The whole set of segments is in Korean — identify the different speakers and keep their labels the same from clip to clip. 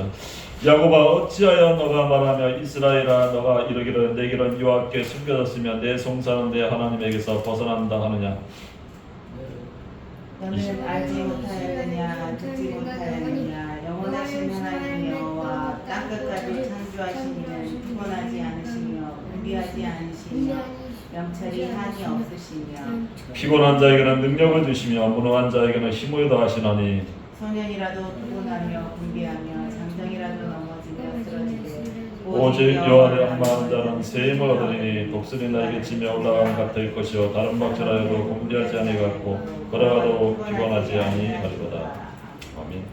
Speaker 1: 알겠죠? 야곱아 어찌하여 너가 말하며 이스라엘아 너가 이르기를 내 길은 여호와께 숨겨졌으며 내 송사는 내 하나님에게서 벗어난다 하느냐.
Speaker 2: 너는 알지 못하였느냐 듣지 못하였느냐 영원하신 하나님 여호와 땅끝까지 창조하신 이는 피곤하지 않으시며 분비하지 않으시며 명철이 한이 없으시며
Speaker 1: 피곤한 자에게는 능력을 주시며 무능한 자에게는 힘을 더하시나니
Speaker 2: 소년이라도 피곤하며 분비하며 장정이라도 넘어지며 쓰러지되
Speaker 1: 오직 여호와의 항마하는 자는 새 힘을 얻으리니 독수리 날개 치며 올라가는 같을 것이요 다른 박질하여도 공지하지 아니하고 걸어가도 피곤하지 아니하리로다. 아멘.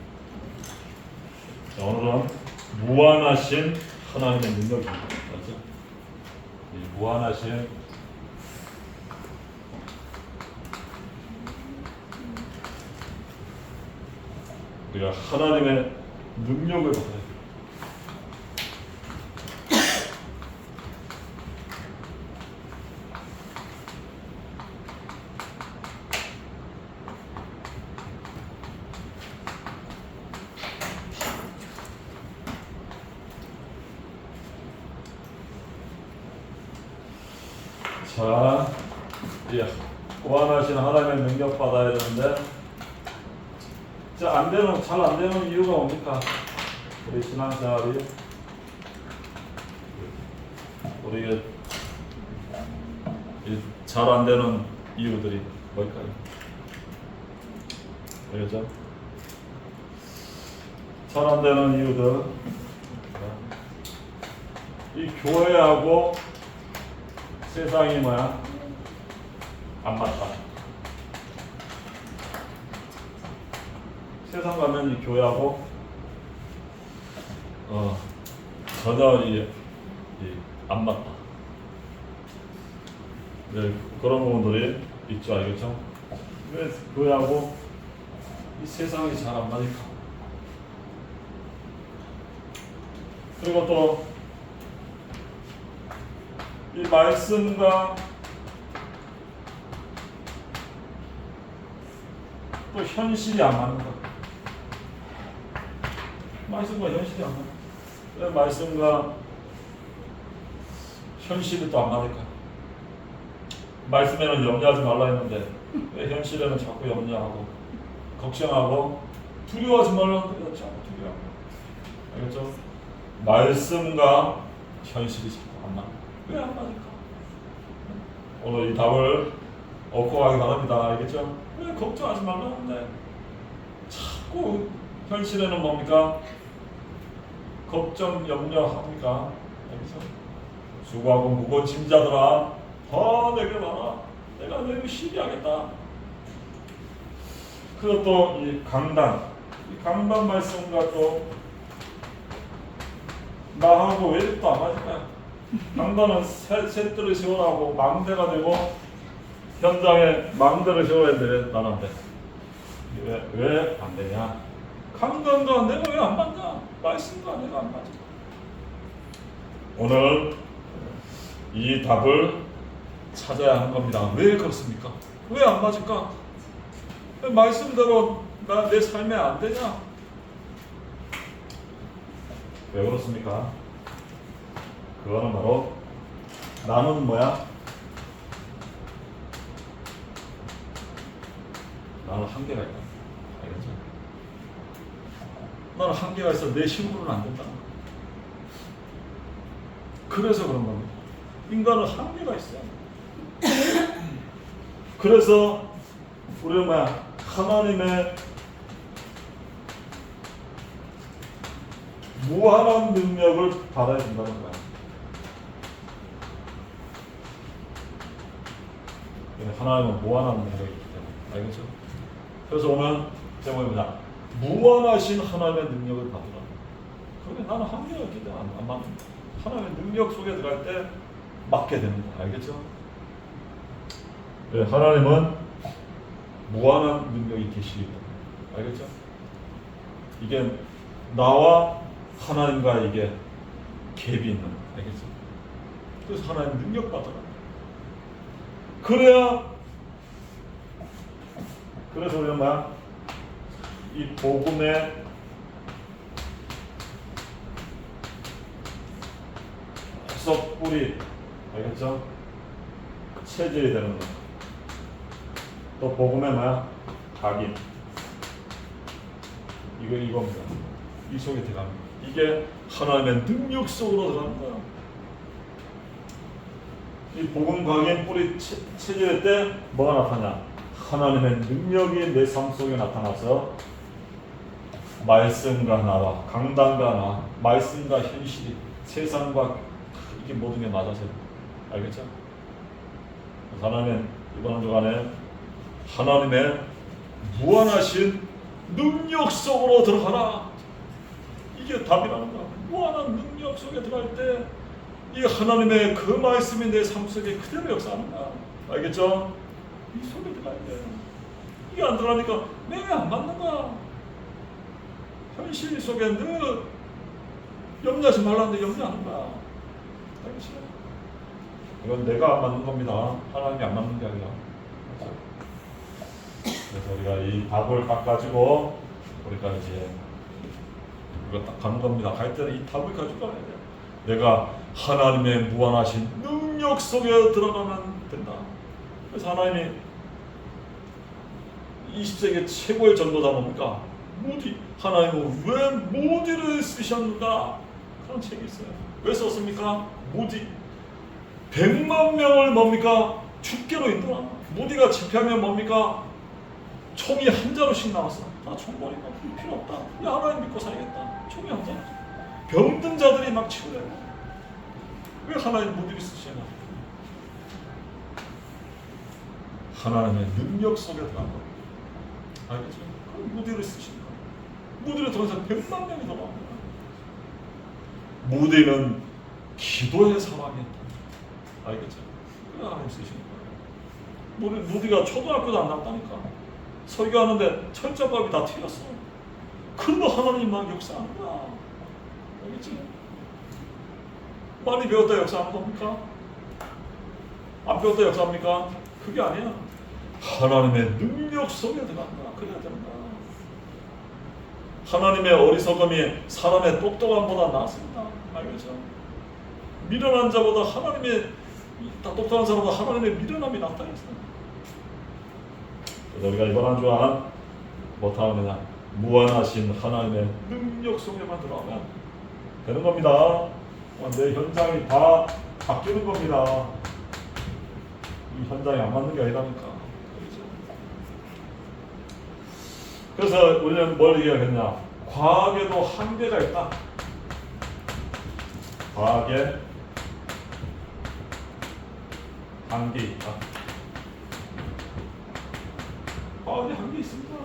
Speaker 1: 자, 오늘은 무한하신 하나님의 능력입니다. 맞죠? 이 무한하신 우리가 하나님의 능력을 받아야 돼요. 자, 무한하신 하나님의 능력 받아야 되는데, 잘 안 되는 이유가 뭡니까? 우리 신앙생활이 우리가 잘 안 되는 이유들이 뭘까요? 그렇죠? 잘 안 되는 이유들, 이 교회하고 세상이 뭐야? 안 맞다. 세상 가면 이 교회하고 전혀 안 맞다. 네, 그런 부분들이 있죠, 알겠죠? 왜 교회하고 이 세상이 잘 안 맞을까? 그리고 또 이 말씀과 또 현실이 안 맞는 것. 말씀과 현실이 안 맞는 것. 왜 말씀과 현실이 또 안 맞을까? 말씀에는 염려하지 말라 했는데 왜 현실에는 자꾸 염려하고 걱정하고 두려워하지 말라는데 왜 자꾸 두려워하고. 알겠죠? 말씀과 현실이 자꾸 안 맞는 것. 왜 안 맞을까? 오늘 이 답을 얻고 가기 바랍니다. 알겠죠? 왜 걱정하지 말라는데 자꾸 현실에는 뭡니까? 걱정, 염려합니까? 알겠죠? 수고하고 무거운 짐자들아 내게 와라. 내가 너희를 쉬게 하겠다. 그리고 또 이 강단, 이 강단 말씀과 또 나하고 왜 또 안 맞을까요? 강단은 새뜰을 세우라고 망대가 되고 현장에 망대를 세워야 돼. 나는데 왜 안 되냐? 강단과 내가 왜 안 맞냐? 말씀과 내가 안 맞아. 오늘 이 답을 찾아야 하는 겁니다. 왜 그렇습니까? 왜 안 맞을까? 왜 말씀대로 내 삶에 안 되냐? 왜 그렇습니까? 그거는 바로 나는 뭐야? 나는 한계가 있다. 알겠죠? 나는 한계가 있어. 내 힘으로는 안 된다. 그래서 그런 겁니다. 인간은 한계가 있어요. 그래서 우리는 뭐야? 하나님의 무한한 능력을 받아야 된다는 거야. 하나님은 무한한 능력이기 때문에. 알겠죠? 그래서 오늘 제목입니다. 무한하신 하나님의 능력을 받으라. 그런데 나는 한계가 있기 때문에 안 맞는다. 하나님의 능력 속에 들어갈 때 맞게 됩니다. 알겠죠? 네, 하나님은 무한한 능력이 계시기 때문에. 알겠죠? 이게 나와 하나님과 이게 갭이 있는 거예요. 알겠죠? 그래서 하나님 능력 받아라. 그래서 우리가 뭐야? 이 복음의 석 뿌리 알겠죠? 체질이 되는 거. 또 복음의 뭐야? 각인. 이겁니다. 이 속에 들어갑니다. 이게 하나님의 능력 속으로 들어가는 거야. 이 복음 각인 뿌리 체질일 때 뭐가 나타나냐? 하나님의 능력이 내 삶 속에 나타나서 말씀과 나와 강단과 나 말씀과 현실이 세상과 이게 모든 게 맞아서 알겠죠? 하나님은 이번 한 주간에 하나님의 무한하신 능력 속으로 들어가라. 이게 답이라는 거야. 무한한 능력 속에 들어갈 때 이 하나님의 그 말씀이 내 삶 속에 그대로 역사하는 거야. 알겠죠? 이 속에 들어가야 돼. 이게 안 들어가니까 내가 안 맞는 거야. 현실 속에 늘 염려하지 말라는데 염려하는 거야. 알겠죠? 이건 내가 안 맞는 겁니다. 하나님이 안 맞는 게 아니라. 그래서 우리가 이 답을 딱 가지고 우리가 이제 이거 딱 가는 겁니다. 갈 때는 이 답을 가지고 가야 돼요. 내가 하나님의 무한하신 능력 속에 들어가면 된다. 그래서 하나님이 20세기 최고의 전도자 뭡니까? 모디. 하나님은 왜 모디를 쓰셨는가? 그런 책이 있어요. 왜 썼습니까? 모디. 100만 명을 뭡니까? 죽게로 인도한. 모디가 집회하면 뭡니까? 총이 한 자루씩 나왔어. 나 총 버리고 필요 없다. 야 하나님 믿고 살겠다. 총이 한 자루. 병든 자들이 막 치료해. 왜 하나님 모디를 쓰시나? 하나님의 능력 속에 들어간 거예요. 알겠죠? 그럼 모디를 쓰시는 거예요. 모디를 통해서 100만 명이 돌아옵니다. 모디는 기도의 사람이었다. 알겠죠? 그래 하나님 쓰시는 거예요. 모디가 초등학교도 안 나왔다니까. 설교하는데 철자밥이 다 튀었어. 그런데 하나님 막 역사하는 거야. 알겠지? 많이 배웠다 역사하는 겁니까? 안 배웠다 역사합니까? 그게 아니야. 하나님의 능력 속에 들어간다. 그래야 된다. 하나님의 어리석음이 사람의 똑똑함보다 낫습니다. 알겠죠? 미련한 자보다 하나님의 똑똑한 사람보다 하나님의 미련함이 낫다 했어요. 그래서 우리가 이번 한 주간 못하느냐 무한하신 하나님의 능력 속에만 들어가면 되는 겁니다. 내 현장이 다 바뀌는 겁니다. 이 현장이 안 맞는 게 아니라니까. 그래서 우리는 뭘 얘기하겠냐? 과학에도 한계가 있다. 과학에 한계 있다. 과학에 한계 있습니다.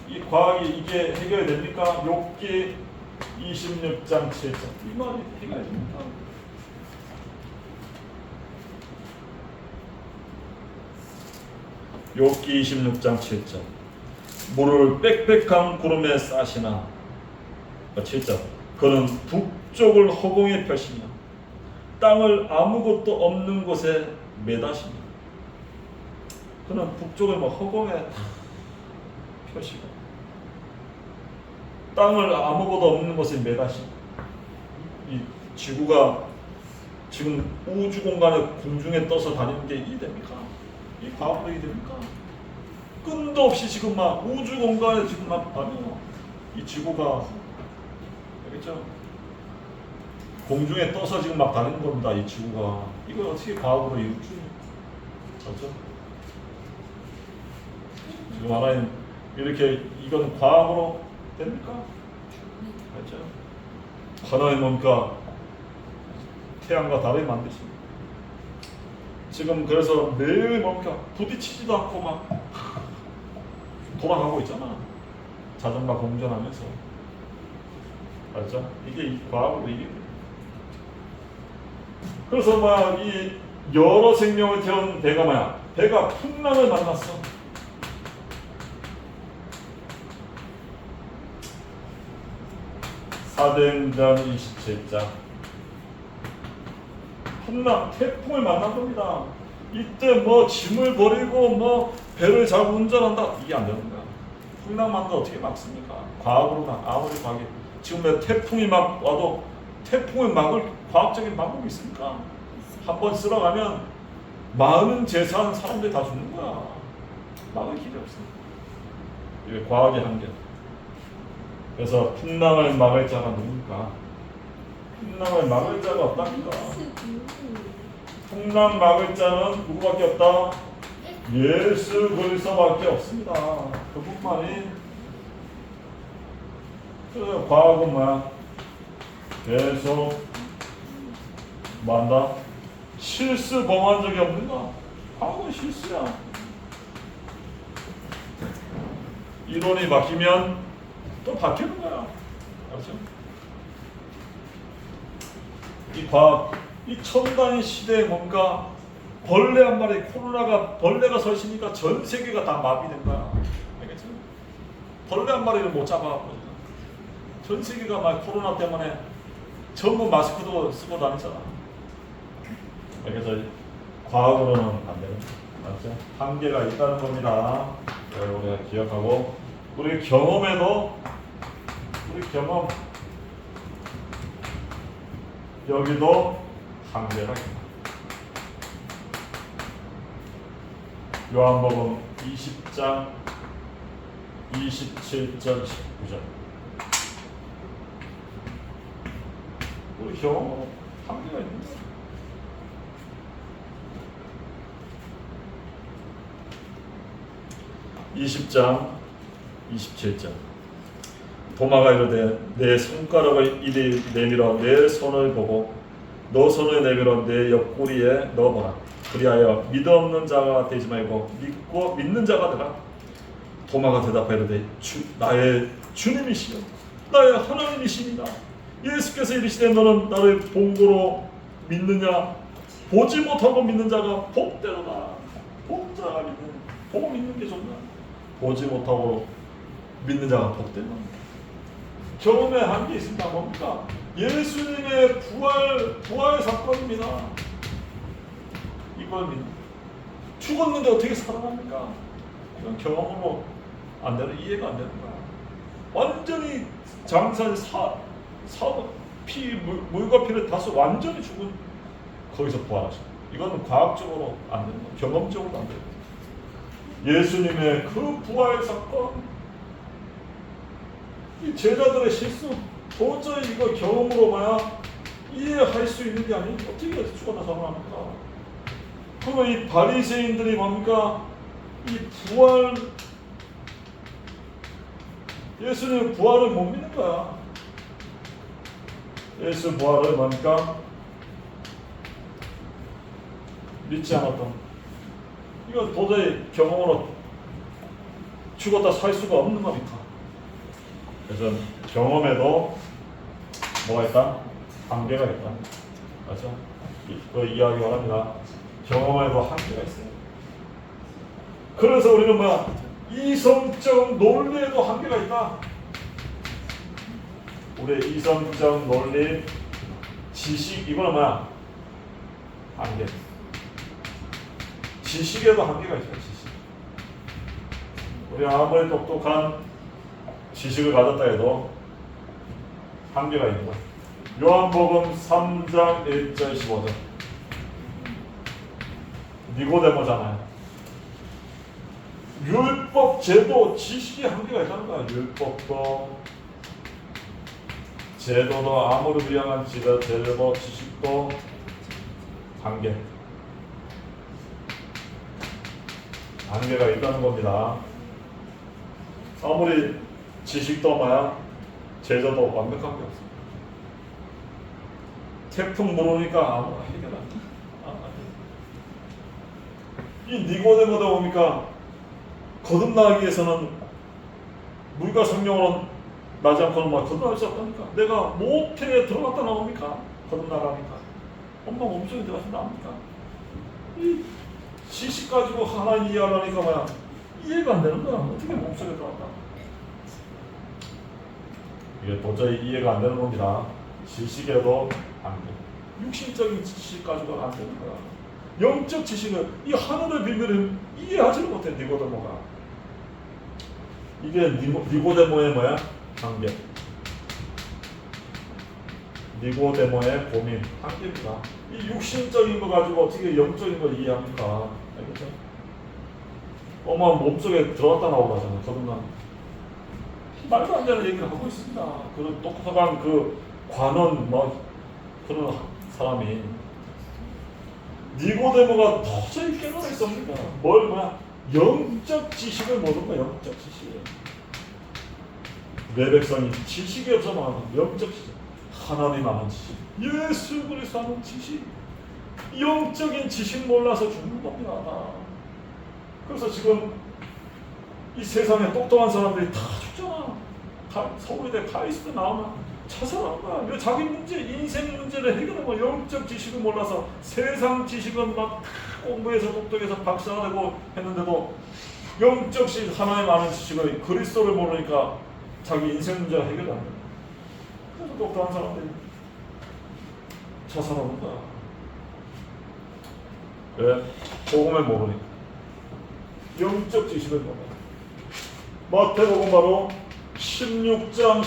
Speaker 1: 이 과학이 이게 해결이 됩니까? 욥기 26장 7절 이 말이 해결이 됩니까? 욥기 26장 7절 물을 빽빽한 구름에 싸시나 7절 그는 북쪽을 허공에 펴시며 땅을 아무것도 없는 곳에 매다시며 그는 북쪽을 허공에 펴시고 땅을 아무것도 없는 곳에 매다시며 이 지구가 지금 우주 공간에 공중에 떠서 다니는 게 이해됩니까? 이 과학도 이해됩니까? 끈도 없이 지금 막 우주 공간에 지금 막 다녀요. 이 지구가 알겠죠? 공중에 떠서 지금 막 다니는 겁니다. 이 지구가 이걸 어떻게 과학으로 이루지? 그렇죠? 지금 하나님 이렇게 이건 과학으로 됩니까? 그렇죠? 하나님 뭡니까? 태양과 달을 만드십니다. 지금 그래서 매일 뭡니까? 부딪히지도 않고 막 돌아가고 있잖아. 자전거 공전하면서. 알죠? 이게 과학으로 이게. 그래서 막 이 여러 생명을 태운 배가 뭐야? 배가 풍랑을 만났어. 사도행전 27장 풍랑, 태풍을 만난 겁니다. 이때 뭐 짐을 버리고 뭐 배를 잘 운전한다 이게 안 되는 거야. 풍랑만도 어떻게 막습니까? 과학으로만 아무리 과학이 지금 왜 태풍이 막 와도 태풍을 막을 과학적인 방법이 있습니까? 한번 쓸어가면 많은 재산 사람들이 다 죽는 거야. 막을 길이 없습니다. 이게 과학의 한계. 그래서 풍랑을 막을 자가 누굽니까? 풍랑을 막을 자가 없답니다. 풍랑 막을 자는 누구밖에 없다? 예수 그리스도밖에 없습니다. 그뿐만이 그 과학은 뭐야? 계속 뭐한다? 실수 범한 적이 없는가? 과학은 실수야. 이론이 바뀌면 또 바뀌는 거야. 알죠? 이 과학, 이 첨단 시대에 뭔가 벌레 한 마리, 코로나가 벌레가 설치니까 전 세계가 다 마비된 거야. 알겠죠? 벌레 한 마리를 못 잡아갖고 전 세계가 막 코로나 때문에 전부 마스크도 쓰고 다니잖아. 그래서 과학으로는 안 되는 거죠. 한계가 있다는 겁니다. 우리가 기억하고 우리 경험에도 우리 경험 여기도 한계가 있다. 요한복음 20장 27절 19절 우리 경험은 한계가 있는 거야. (20장 27절) 도마가 이르되 내 손가락을 이리 내밀어 내 손을 보고 너 손을 내밀어 내 옆구리에 넣어보라. 그리하여 믿음 없는 자가 되지 말고 믿고 믿는 자가 되라. 도마가 대답하여 이르되 나의 주님이시여 나의 하나님이시니라. 예수께서 이르시되 너는 나를 본고로 믿느냐? 보지 못하고 믿는 자가 복되도다. 본 자가 보고 믿는 게 좋나? 보지 못하고 믿는 자가 복되나? 경험에 한계 있습니다. 뭡니까? 예수님의 부활 사건입니다. 이걸 믿는. 죽었는데 어떻게 살아납니까? 이건 경험으로 안 되는, 이해가 안 되는 거야. 완전히 장사의 물과 피를 다써 완전히 죽은 거기서 부활하셔. 이거는 과학적으로 안 되는 거야. 경험적으로 안 되는 거야. 예수님의 그 부활 사건, 이 제자들의 실수, 도저히 이거 경험으로 봐야 이해할 수 있는 게 아니에요. 어떻게 죽었다 살아납니까? 그러면 이 바리새인들이 뭡니까? 이 부활, 예수님의 부활을 못 믿는 거야. 예수 부활을 뭡니까? 믿지 않았던. 이거 도저히 경험으로 죽었다 살 수가 없는 겁니까? 그래서 경험에도 뭐가 있다? 한계가 있다. 맞죠? 그 이야기를 합니다. 경험에도 한계가 있어요. 그래서 우리는 뭐야? 이성적 논리에도 한계가 있다. 우리 이성적 논리, 지식, 이거는 뭐야? 한계. 지식에도 한계가 있어요. 지식. 우리 아무리 똑똑한 지식을 가졌다 해도 한계가 있는 거야. 요한복음 3장 1절 15절. 니고데모잖아요. 율법, 제도, 지식이 한계가 있다는 거야. 율법도, 제도도, 아무리 유용한 제도도, 지식도 한계가 있다는 겁니다. 아무리 지식도 뭐야? 제도도 완벽한 게 없어. 태풍 불으니까 아무나 해결 안 돼. 이 니고데모도 뭡니까? 거듭나기 위해서는 물과 성령으로 나지 않고는 막 거듭날 수 없다니까. 내가 모태에 들어갔다 나옵니까? 거듭나가니까. 엄마 몸속에 들어가서 나옵니까? 이 지식 가지고 하나님 이해하려니까 뭐야? 이해가 안 되는 거야. 어떻게 몸속에 들어갔다? 이게 도저히 이해가 안 되는 겁니다. 지식에도 안 돼. 육신적인 지식 가지고는 안 되는 거야. 영적 지식은 이 하늘의 비밀을 이해하지를 못해. 니고데모가. 이게 니고데모의 뭐야? 한계. 니고데모의 고민, 한계입니다. 이 육신적인 거 가지고 어떻게 영적인 걸 이해합니까? 알겠죠? 몸속에 들어갔다 나오라잖아요. 거듭난 말도 안 되는 얘기를 하고 있습니다. 그 똑똑한 그 관원 그런 사람이 니고데모가 도저히 깨달을 수 없습니다. 뭐야? 영적 지식을 모르는 거야. 영적 지식. 내 백성이 지식이 없어만 영적 지식, 하나님 아는 지식, 예수 그리스도 아는 지식, 영적인 지식 몰라서 죽는 겁니다. 그래서 지금 이 세상에 똑똑한 사람들이 다 죽잖아. 서울대 카이스트 나오면 자살하는 거야. 이거 자기 문제, 인생 문제를 해결하고 영적 지식을 몰라서 세상 지식은 막 공부해서 똑똑해서 박사가 되고 했는데도 영적 지식, 하나님 아는 지식을 그리스도를 모르니까 자기 인생 문제가 해결이 안 돼. 그래서 똑똑한 사람들이 자살하는 거야. 왜? 복음을 모르니까. 영적 지식을 몰라. 마태복음 바로 16장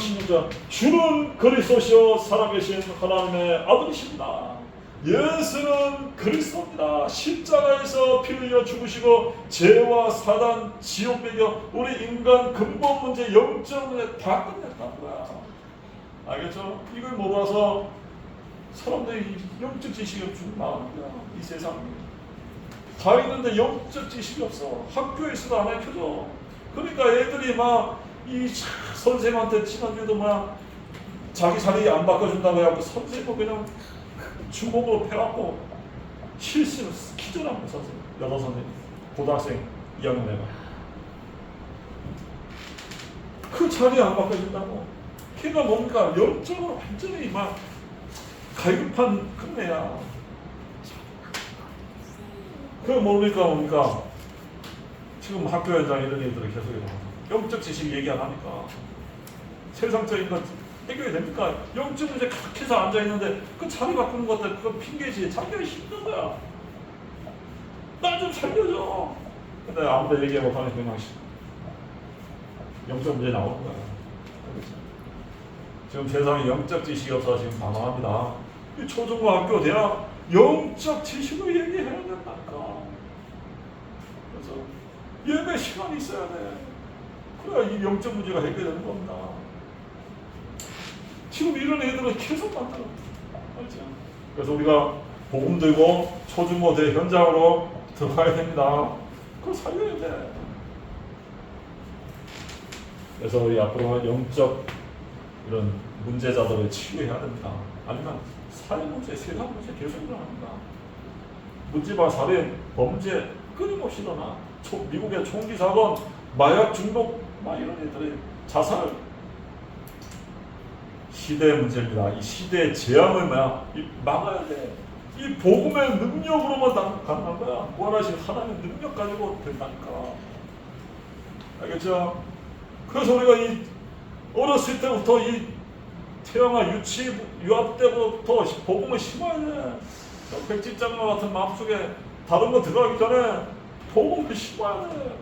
Speaker 1: 주는 그리스도시요 살아계신 하나님의 아들이십니다. 예수는 그리스도입니다. 십자가에서 피 흘려 죽으시고 죄와 사단, 지옥 배겨 우리 인간 근본 문제, 영적 문제 다 끝냈다는 거야. 알겠죠? 이걸 몰라서 사람들이 영적 지식이 없으면 나오는 거야. 이 세상에 다 있는데 영적 지식이 없어. 학교에서도 안 가르쳐줘. 그러니까 애들이 이 선생님한테 지난주에도 자기 자리 안 바꿔준다고 해갖고 선생님도 그냥 주먹으로 패갖고 실수를 기절한 거 선생님. 여자 선생님. 고등학생 2학년 애가. 그 자리 안 바꿔준다고. 걔가 뭡니까? 영적으로 완전히 갈급한 큰애야. 그거 뭡니까? 지금 학교 현장 이런 얘기들을 계속 해요. 영적 지식 얘기 안 하니까 세상적인 것 해결이 됩니까? 영적 문제 각해서 앉아있는데 그 자리 바꾸는 것들 그거 핑계지. 자기가 힘든 거야. 나 좀 살려줘. 근데 아무도 얘기 못하면 그냥 영적 문제 나오는 거야. 그렇죠? 지금 세상에 영적 지식이 없어서 지금 방황합니다. 이 초중고학교 대학 영적 지식을 얘기해야 된다니까. 그래서 예배 시간이 있어야 돼. 그래야 이 영적 문제가 해결되는 겁니다. 지금 이런 애들은 계속 많다고. 알죠? 그래서 우리가 복음 들고 초중고 대 현장으로 들어가야 됩니다. 그걸 살려야 돼. 그래서 우리 앞으로 영적 이런 문제자들을 치유해야 됩니다. 아니면 사회 문제, 세상 문제 계속 일어납니다. 묻지마 살인, 범죄 끊임없이 일어나. 미국의 총기 사건, 마약 중독, 이런 애들의 자살. 시대의 문제입니다. 이 시대의 재앙을 막아야 돼. 이 복음의 능력으로만 가능한 거야. 구원하신 하나님의 능력 가지고 된다니까. 알겠죠? 그래서 우리가 이 어렸을 때부터 이 태영아 유압 때부터 복음을 심어야 돼. 백집장과 같은 마음속에 다른 거 들어가기 전에 복음을 심어야 돼.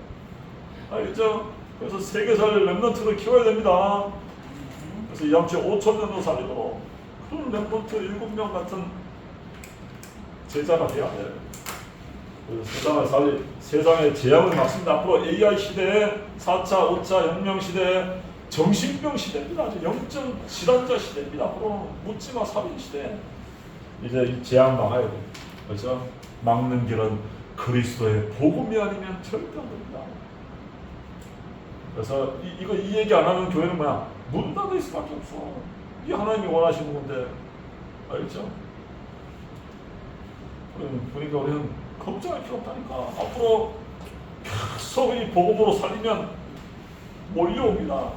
Speaker 1: 알겠죠? 그래서 세계 살릴 렘넌트를 키워야 됩니다. 그래서 양치 5,000년도 살리도록 그런 렘넌트 7명 같은 제자가 돼야 돼. 그래서 세상을 살릴, 세상의 재앙을 막습니다. 앞으로 AI 시대에 4차, 5차 혁명 시대에 정신병 시대입니다. 영적 질환자 시대입니다. 앞으로 묻지마 살인 시대. 이제 이 재앙 막아야 돼. 그렇죠? 막는 길은 그리스도의 복음이 아니면 절대 안 됩니다. 그래서 이 얘기 안 하는 교회는 문 닫아 있을 수밖에 없어. 이게 하나님이 원하시는 건데. 알겠죠? 그러니까 우리는 걱정할 필요 없다니까. 앞으로 계속 이 복음으로 살리면 몰려옵니다.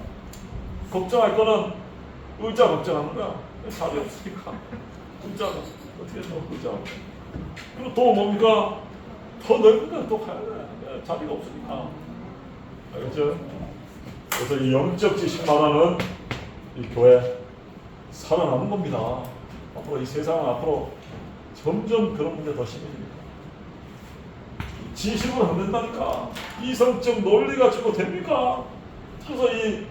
Speaker 1: 걱정할 거는 의자 걱정하는 거야. 자리 없으니까. 의자가 어떻게 또 의자. 그리고 또 뭡니까? 더 넓은 데 또 가야 돼. 자리가 없으니까. 알겠죠? 그래서 이 영적 지식만하는 이 교회 살아나는 겁니다. 앞으로 이 세상은 앞으로 점점 그런 문제 더 심해집니다. 지식은 안 된다니까. 이성적 논리 가지고 됩니까? 그래서 이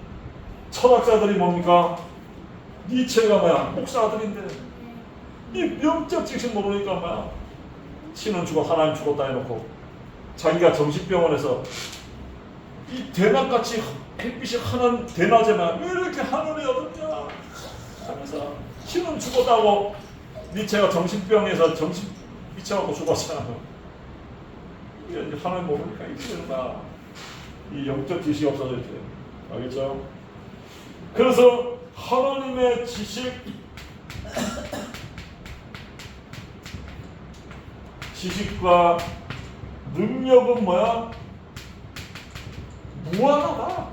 Speaker 1: 철학자들이 뭡니까? 니체가 뭐야? 목사 아들인데 이 영적 지식 모르니까 뭐야? 신은 죽어 하나님 죽었다 해놓고 자기가 정신병원에서 이 대낮같이 햇빛이 하는 대낮에만 왜 이렇게 하늘이 어둡냐 하면서 신은 죽었다고 니체가 정신병에서 정신 미쳐갖고 죽었잖아. 이게 하나님 모르니까 이렇게 되는 거야. 이 영적 지식이 없어져 있어요. 알겠죠? 그래서 하나님의 지식과 능력은 뭐야? 무한하다.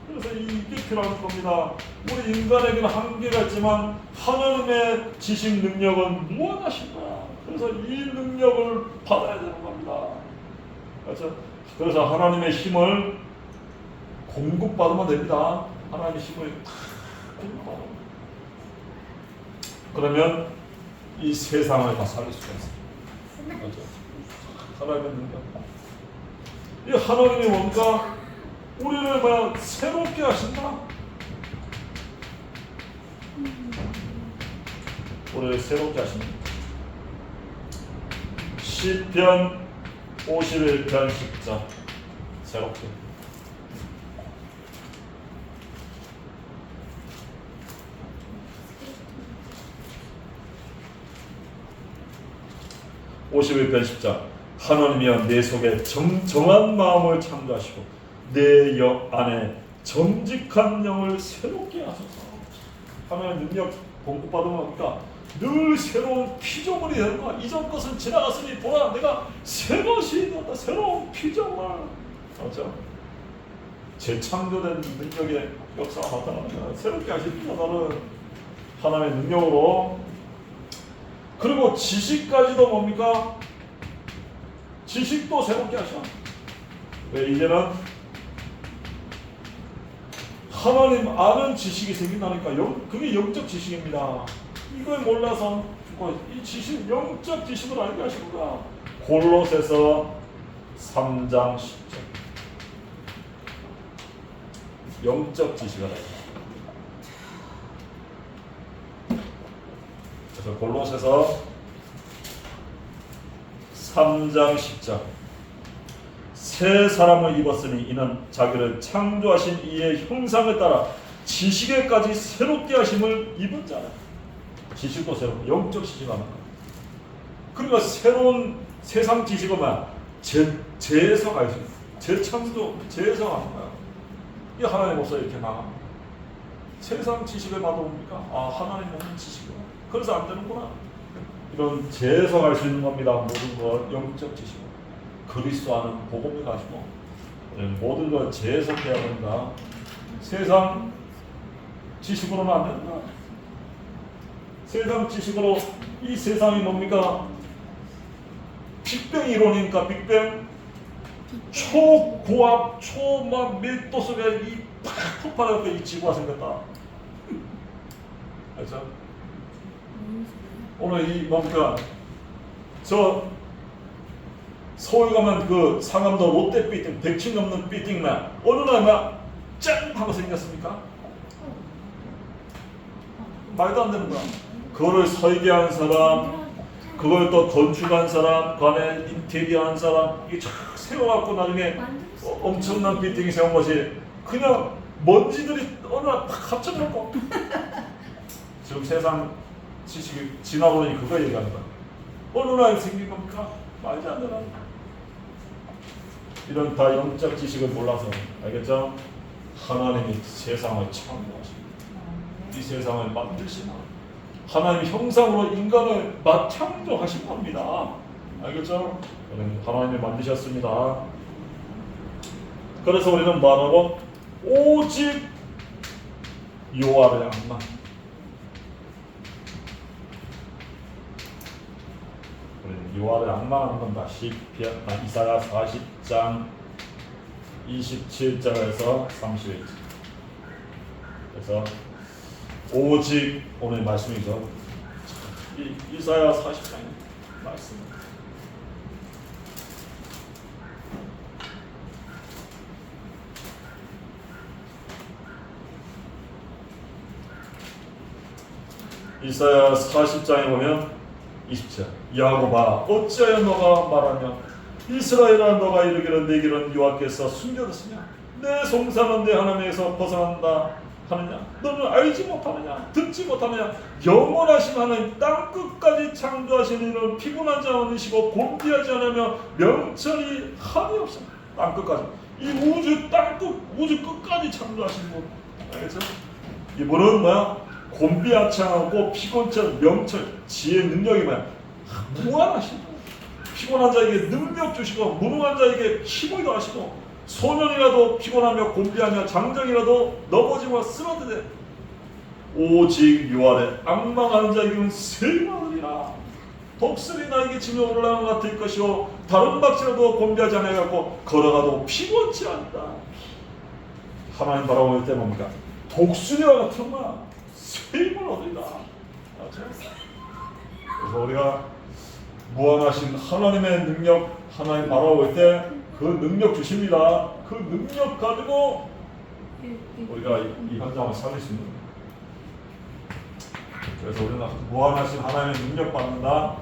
Speaker 1: 그래서 이게 필요한 겁니다. 우리 인간에게는 한계가 있지만 하나님의 지식 능력은 무한하신 거야. 그래서 이 능력을 받아야 되는 겁니다. 그렇죠? 그래서 하나님의 힘을 공급받으면 됩니다. 하나님의 힘을 공급받으면. 그러면 이 세상을 다 살릴 수가 있어요. 그렇죠? 하나님의 능력. 이 하나님이 뭔가 우리를 뭐야 새롭게 하신다. 우리를 새롭게 하신다. 시편 51편 10절 새롭게. (51편 10절) 하나님이여 내 속에 정한 마음을 창조하시고 내 영 안에 정직한 영을 새롭게 하소서. 하나님의 능력 공급받으면 뭡니까? 늘 새로운 피조물이 되는 거야. 이전 것은 지나갔으니 보라 내가 새 것이 되었다. 새로운 피조물. 그렇죠? 재창조된 능력의 역사가 나타나는 거야. 새롭게 하십니다. 나는 하나님의 능력으로. 그리고 지식까지도 뭡니까? 지식도 새롭게 하셔. 왜? 이제는 하나님 아는 지식이 생긴다니까. 그게 영적 지식입니다. 이걸 몰라서 이 지식, 영적 지식을 알게 하시는 거야. 골로새서 3장 10절. 영적 지식을 알게. 그래서 골로새서 3장 10절. 새 사람을 입었으니 이는 자기를 창조하신 이의 형상을 따라 지식에까지 새롭게 하심을 입은 자라. 지식도 새롭고 영적 지식을 하는 거야. 그러니까 새로운 세상 지식은 뭐야? 재해석할 수 있어. 재창조, 재해석하는 거야. 이 하나님 없어 이렇게 나가. 세상 지식을 받아봅니까? 아 하나님 없는 지식이구나. 그래서 안 되는구나. 이런 재해석할 수 있는 겁니다. 모든 걸 영적 지식으로. 그리스도와는 복음을 가지고 모든 걸 재해석해야 된다. 세상 지식으로는 안 된다. 세상 지식으로 이 세상이 뭡니까? 빅뱅 이론이니까 빅뱅 초고압 초막 밀도 속에 이팍 폭발해서 이 지구가 생겼다. 그렇죠? 오늘 이 뭡니까? 저 서울 가면 그 상암도 롯데 빌딩 100층 넘는 빌딩만 어느 날만 짠 하고 생겼습니까? 말도 안 되는 거야. 그거를 설계한 사람, 그걸 또 건축한 사람, 그 안에 인테리어 한 사람, 이게 쫙 세워갖고 나중에 엄청난 빌딩이 세운 것이 그냥 먼지들이 어느 날 팍 합쳐놓고 지금 세상 지식이 지나보니 그거 얘기하는 거야. 어느 날 생긴 겁니까? 말도 안 되나? 이런 다 영적 지식을 몰라서. 알겠죠? 하나님이 세상을 창조하십니다. 이 세상을 만드시나 하나님의 형상으로 인간을 창조하신 겁니다. 알겠죠? 하나님이 만드셨습니다. 그래서 우리는 말하고 오직 여호와를 악만. 우리는 여호와를 악만하는 겁니다. 이사야 40장 27절에서 31절. 그래서 오직 오늘 말씀이죠. 이사야 40장 말씀. 이사야 40장에 보면 20절 야곱아 어찌하여 너가 말하냐 이스라엘아 너가 이르기를 내 길은 여호와께서 숨겨뒀으냐 내 송사는 내 하나님에서 벗어난다 하느냐 너는 알지 못하느냐 듣지 못하느냐 영원하신 하나님 땅끝까지 창조하신 이는 피곤하지 않으시고 곤비하지 않으며 명철이 한이 없습니다. 땅끝까지 이 우주 땅끝 우주 끝까지 창조하신 분 알겠죠? 이분은 뭐야? 곤비하지 않고 피곤철 명철 지혜 능력이 뭐야? 무한하신 분 피곤한 자에게 능력 주시고 무능한 자에게 힘을 더하시고 소년이라도 피곤하며 곤비하며 장정이라도 넘어지고 쓰러지되 오직 요 아래 앙망하는 자에게는 세마늘이라 독수리 나에게 치며 올라가는 것 같을 것이요 다른 박씨라도 곤비하지 않아갖고 걸어가도 피곤치 않다. 하나님 바라볼 때 뭡니까? 독수리와 같은 거야. 세임을 얻으리라. 그래서 우리가 무한하신 하나님의 능력 하나님 바라볼 때 그 능력 주십니다. 그 능력 가지고 우리가 이 현장을 살릴 수 있는 거예요. 그래서 우리는 무한하신 하나님의 능력 받는다.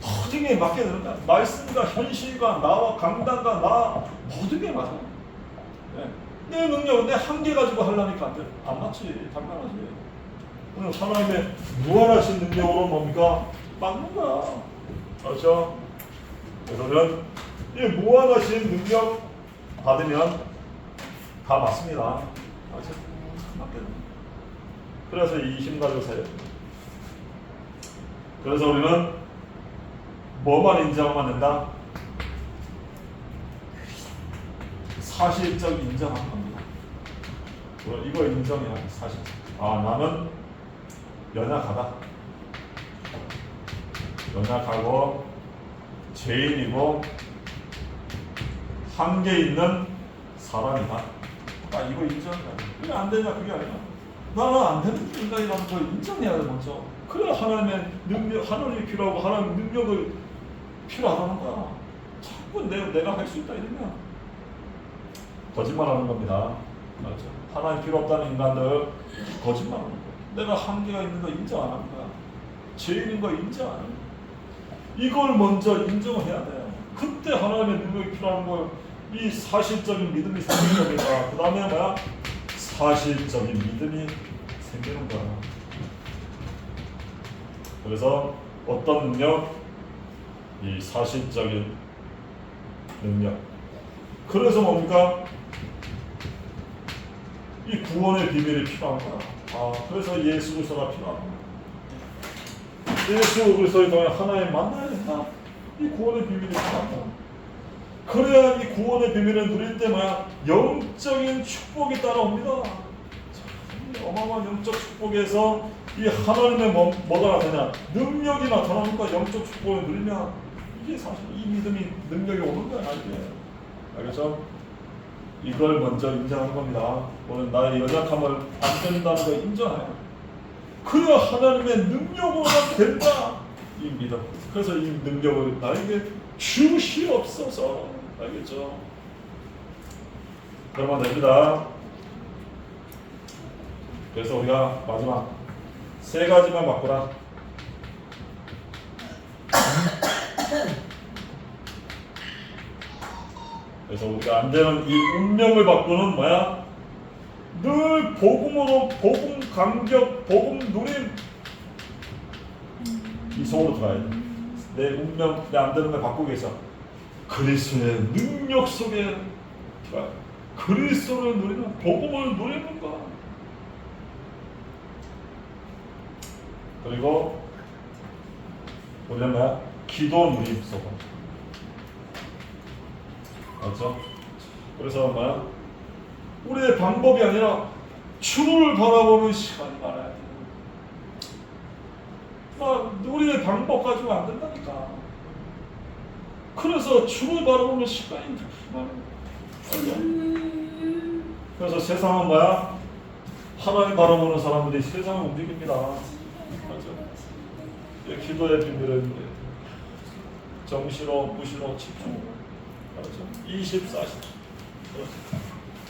Speaker 1: 모든 게 맞게 되는다. 말씀과 현실과 나와 강단과 나 모든 게 맞아. 네. 내 능력, 내 한계 가지고 하려니까 안 돼. 안 맞지. 당연하지. 오늘 하나님의 무한하신 능력으로 뭡니까? 맞는 거야. 그렇죠? 그래서 우리는 이 무한하신 능력 받으면 다 맞습니다. 그렇죠? 맞게 됩니다. 그래서 이 힘 가지고 살아야 됩니다. 그래서 우리는 뭐만 인정하면 된다? 사실적 인정하는 겁니다. 이거 인정해야 돼, 사실. 아, 나는 연약하다. 연약하고 죄인이고 한계 있는 사람이다. 아, 이거 인정해야 돼. 왜 안 되냐 그게 아니야. 나는 안 되는 인간이라는 걸 인정해야 돼 먼저. 그래 하나님의 능력, 하나님이 필요하고 하나님의 능력을 필요하다는 거야. 자꾸 내가 할 수 있다 이러면 거짓말하는 겁니다. 맞죠? 하나님 필요 없다는 인간들 거짓말하는 거야. 내가 한계가 있는 거 인정 안 하는 거야. 죄인인 거 인정 안 하는 거야. 이걸 먼저 인정을 해야 돼요. 그때 하나님의 능력이 필요한 걸 이 사실적인 믿음이 생기는 겁니다. 그 다음에 뭐야? 사실적인 믿음이 생기는 거야. 그래서 어떤 능력? 이 사실적인 능력. 그래서 뭡니까? 이 구원의 비밀이 필요한 거야. 아, 그래서 예수 그리스도가 필요한 거야. 예수 그리스도를 통해 하나님 만나야 된다. 이 구원의 비밀이 필요한 거야. 그래야 이 구원의 비밀을 누릴 때 뭐야? 영적인 축복이 따라옵니다. 어마어마한 영적 축복에서 이 하나님의 뭐가 나타나냐? 능력이 나타나니까 영적 축복을 누리면 이게 사실 이 믿음이 능력이 오는 거야. 이게. 알겠죠? 이걸 먼저 인정하는 겁니다. 오늘 나의 연약함을 안 된다는 걸 인정해요. 그래야 하나님의 능력으로만 된다. 이 믿음. 그래서 이 능력을 나에게 주시옵소서. 알겠죠? 그러면 됩니다. 그래서 우리가 마지막 세 가지만 바꾸라. 그래서 우리가 안 되는 이 운명을 바꾸는 뭐야? 늘 복음으로 복음 감격, 복음 누림 이 속으로 들어야 돼. 내 운명, 내 안 되는 걸 바꾸기 위해서 그리스도의 능력 속에 들어야 돼. 그리스도를 누리는 복음을 누리는 거야. 그리고 우리는 뭐야? 기도 누림 속으로. 맞죠? 그래서 뭐야? 우리의 방법이 아니라 주를 바라보는 시간이 많아야 돼. 우리의 방법 가지고 안 된다니까. 그래서 주를 바라보는 시간이 많아요. 그래서 세상은 뭐야? 하나님 바라보는 사람들이 세상을 움직입니다. 맞죠? 기도의 비밀을 정시로, 무시로, 집중으로. 그렇죠? 24시.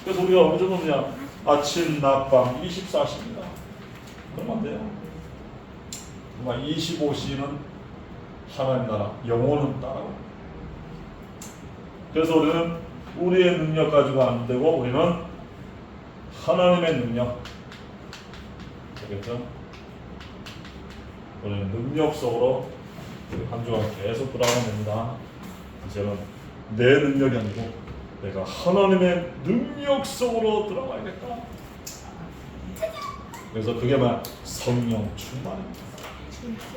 Speaker 1: 그래서 우리가 어느 정도냐? 아침, 낮, 밤 24시입니다. 그러면 안 돼요. 정말 25시는 하나님 나라, 영혼은 따라가. 그래서 우리는 우리의 능력 가지고 안 되고 우리는 하나님의 능력. 알겠죠? 우리는 능력 속으로 한 주간 계속 들어가면 됩니다. 이제는 내 능력이 아니고 내가 하나님의 능력 속으로 들어가야겠다. 그래서 그게 막 성령 충만입니다.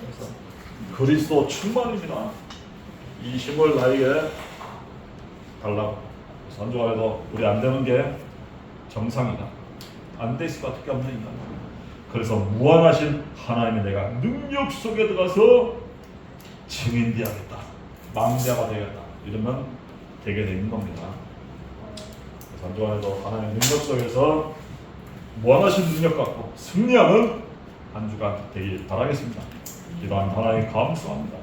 Speaker 1: 그래서 그리스도 충만입니다. 이 힘을 나에게 달라고. 그래서 한 주간에도 우리 안 되는 게 정상이다. 안 될 수밖에 없는 인간. 그래서 무한하신 하나님의 내가 능력 속에 들어가서 증인되어야겠다. 망자가 되겠다. 이러면 되게 되는 겁니다. 그래서 한 주간에도 하나님의 능력 속에서 무한하신 능력 갖고 승리하는 한 주간 되길 바라겠습니다. 이러한 하나님 감사합니다.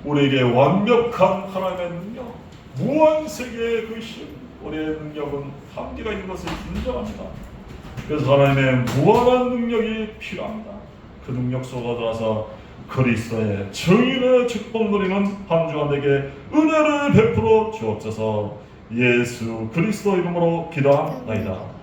Speaker 1: 우리에게 완벽한 하나님의 능력, 무한 세계의 그 힘, 우리의 능력은 한계가 있는 것을 인정합니다. 그래서 하나님의 무한한 능력이 필요합니다. 그 능력 속으로 들어서 그리스도의 정의의 축복 누리는 한 주간 되게 은혜를 베풀어 주옵소서. 예수 그리스도 이름으로 기도합니다.